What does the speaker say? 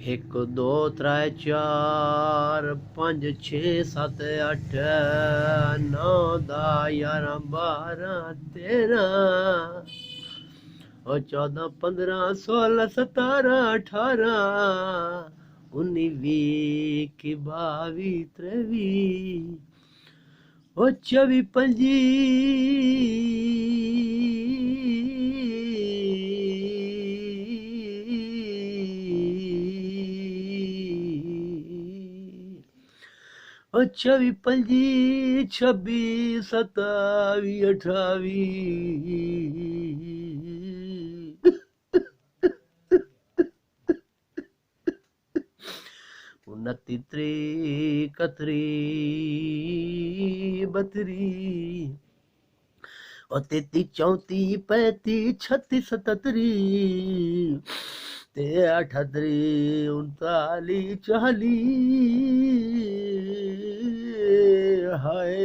एक दो त्रै चार पंज छे सत्त अठ नौ दा 11 12 13 और 14 15 16 17 18 19 20 21 22 23 और 24 25 और 24 25 26 27 28 29 30 31 32 और 33 34 35 36 37 ते 38 39 40 हाय